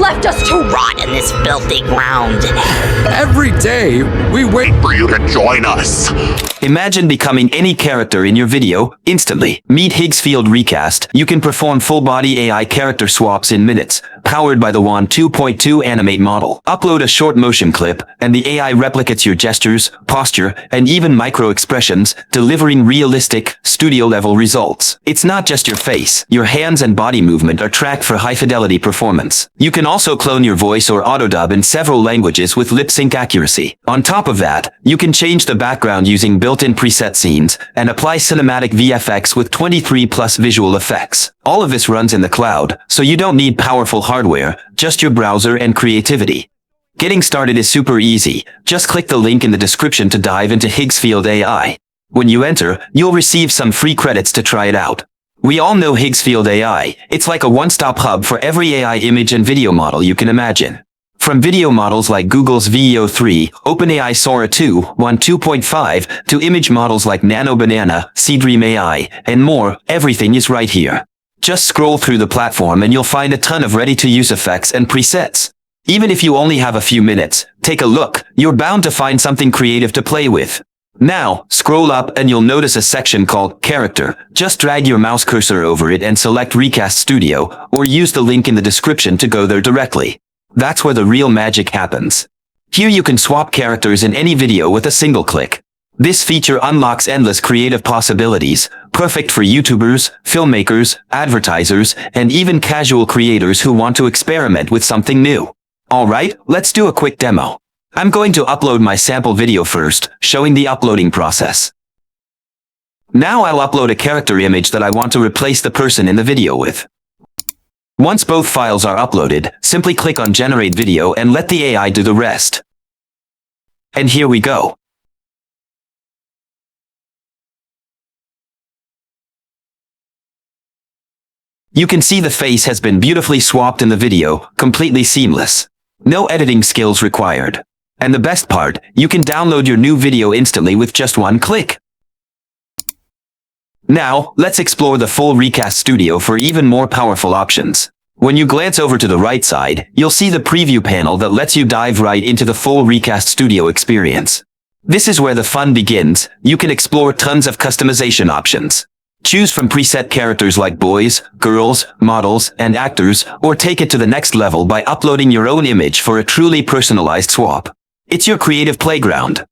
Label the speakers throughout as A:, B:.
A: left us to rot in this filthy ground.
B: Every day, we wait
C: For you to join us.
D: Imagine becoming any character in your video instantly. Meet Higgsfield Recast. You can perform full-body AI character swaps in minutes, powered by the WAN 2.2 Animate model. Upload a short motion clip, and the AI replicates your gestures, posture, and even micro-expressions, delivering realistic, studio-level results. It's not just your face. Your hands and body movement are tracked for high-fidelity performance. You can also clone your voice or auto-dub in several languages with lip-sync accuracy. On top of that, you can change the background using built-in preset scenes and apply cinematic VFX with 23+ visual effects. All of this runs in the cloud, so you don't need powerful hardware, just your browser and creativity. Getting started is super easy. Just click the link in the description to dive into Higgsfield AI. When you enter, you'll receive some free credits to try it out. We all know Higgsfield AI. It's like a one-stop hub for every AI image and video model you can imagine. From video models like Google's Veo 3, OpenAI Sora 2, WAN 2.5, to image models like Nano Banana, Seedream AI, and more, everything is right here. Just scroll through the platform and you'll find a ton of ready-to-use effects and presets. Even if you only have a few minutes, take a look. You're bound to find something creative to play with. Now, scroll up and you'll notice a section called Character. Just drag your mouse cursor over it and select Recast Studio, or use the link in the description to go there directly. That's where the real magic happens. Here you can swap characters in any video with a single click. This feature unlocks endless creative possibilities, perfect for YouTubers, filmmakers, advertisers, and even casual creators who want to experiment with something new. Alright, let's do a quick demo. I'm going to upload my sample video first, showing the uploading process. Now I'll upload a character image that I want to replace the person in the video with. Once both files are uploaded, simply click on Generate Video and let the AI do the rest. And here we go. You can see the face has been beautifully swapped in the video, completely seamless. No editing skills required. And the best part, you can download your new video instantly with just one click. Now, let's explore the full Recast Studio for even more powerful options. When you glance over to the right side, you'll see the preview panel that lets you dive right into the full Recast Studio experience. This is where the fun begins. You can explore tons of customization options. Choose from preset characters like boys, girls, models, and actors, or take it to the next level by uploading your own image for a truly personalized swap. It's your creative playground.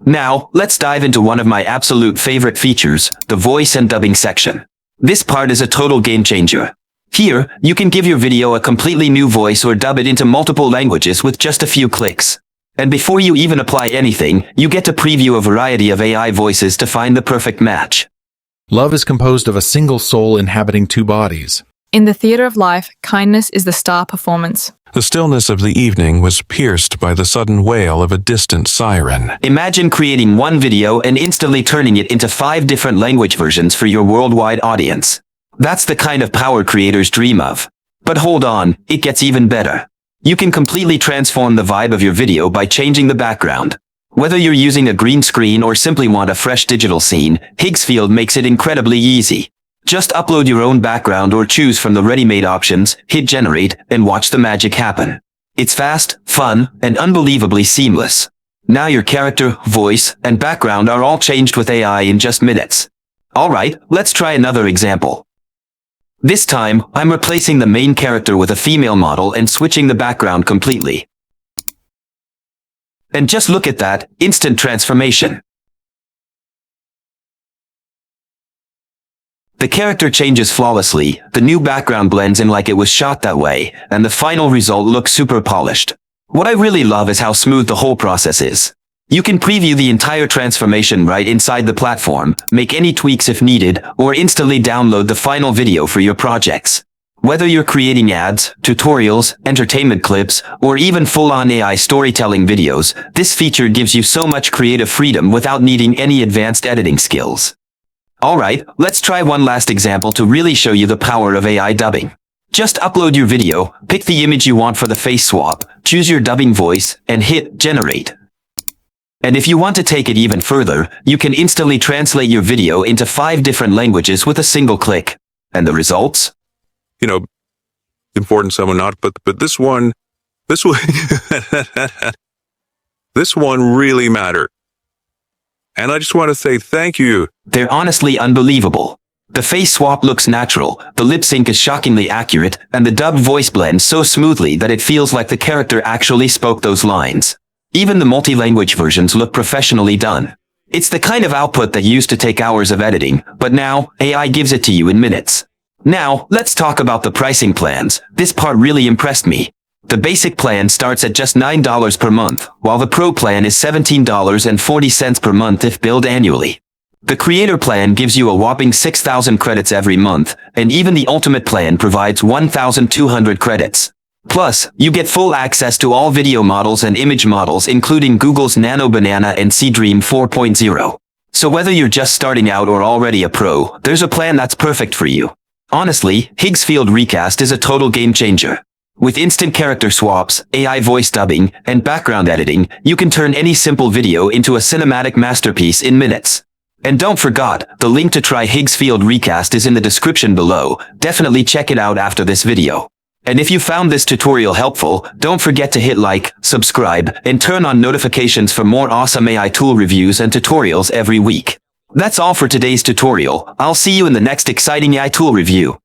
D: Now, let's dive into one of my absolute favorite features, the voice and dubbing section. This part is a total game changer. Here, you can give your video a completely new voice or dub it into multiple languages with just a few clicks. And before you even apply anything, you get to preview a variety of AI voices to find the perfect match.
B: Love is composed of a single soul inhabiting two bodies.
E: In the theater of life, kindness is the star performance.
F: The stillness of the evening was pierced by the sudden wail of a distant siren.
D: Imagine creating one video and instantly turning it into 5 different language versions for your worldwide audience. That's the kind of power creators dream of. But hold on, it gets even better. You can completely transform the vibe of your video by changing the background. Whether you're using a green screen or simply want a fresh digital scene, Higgsfield makes it incredibly easy. Just upload your own background or choose from the ready-made options, hit generate, and watch the magic happen. It's fast, fun, and unbelievably seamless. Now your character, voice, and background are all changed with AI in just minutes. Alright, let's try another example. This time, I'm replacing the main character with a female model and switching the background completely. And just look at that, instant transformation. The character changes flawlessly, the new background blends in like it was shot that way, and the final result looks super polished. What I really love is how smooth the whole process is. You can preview the entire transformation right inside the platform, make any tweaks if needed, or instantly download the final video for your projects. Whether you're creating ads, tutorials, entertainment clips, or even full-on AI storytelling videos, this feature gives you so much creative freedom without needing any advanced editing skills. Alright, let's try one last example to really show you the power of AI dubbing. Just upload your video, pick the image you want for the face swap, choose your dubbing voice, and hit generate. And if you want to take it even further, you can instantly translate your video into 5 different languages with a single click. And the results?
F: important, some are not, but this one, this one really mattered. And I just want to say thank you.
D: They're honestly unbelievable. The face swap looks natural, the lip sync is shockingly accurate, and the dubbed voice blends so smoothly that it feels like the character actually spoke those lines. Even the multi-language versions look professionally done. It's the kind of output that used to take hours of editing, but now, AI gives it to you in minutes. Now, let's talk about the pricing plans. This part really impressed me. The basic plan starts at just $9 per month, while the Pro plan is $17.40 per month if billed annually. The Creator plan gives you a whopping 6,000 credits every month, and even the Ultimate plan provides 1,200 credits. Plus, you get full access to all video models and image models including Google's Nano Banana and Seedream 4.0. So whether you're just starting out or already a pro, there's a plan that's perfect for you. Honestly, Higgsfield Recast is a total game changer. With instant character swaps, AI voice dubbing, and background editing, you can turn any simple video into a cinematic masterpiece in minutes. And don't forget, the link to try Higgsfield Recast is in the description below. Definitely check it out after this video. And if you found this tutorial helpful, don't forget to hit like, subscribe, and turn on notifications for more awesome AI tool reviews and tutorials every week. That's all for today's tutorial. I'll see you in the next exciting AI tool review.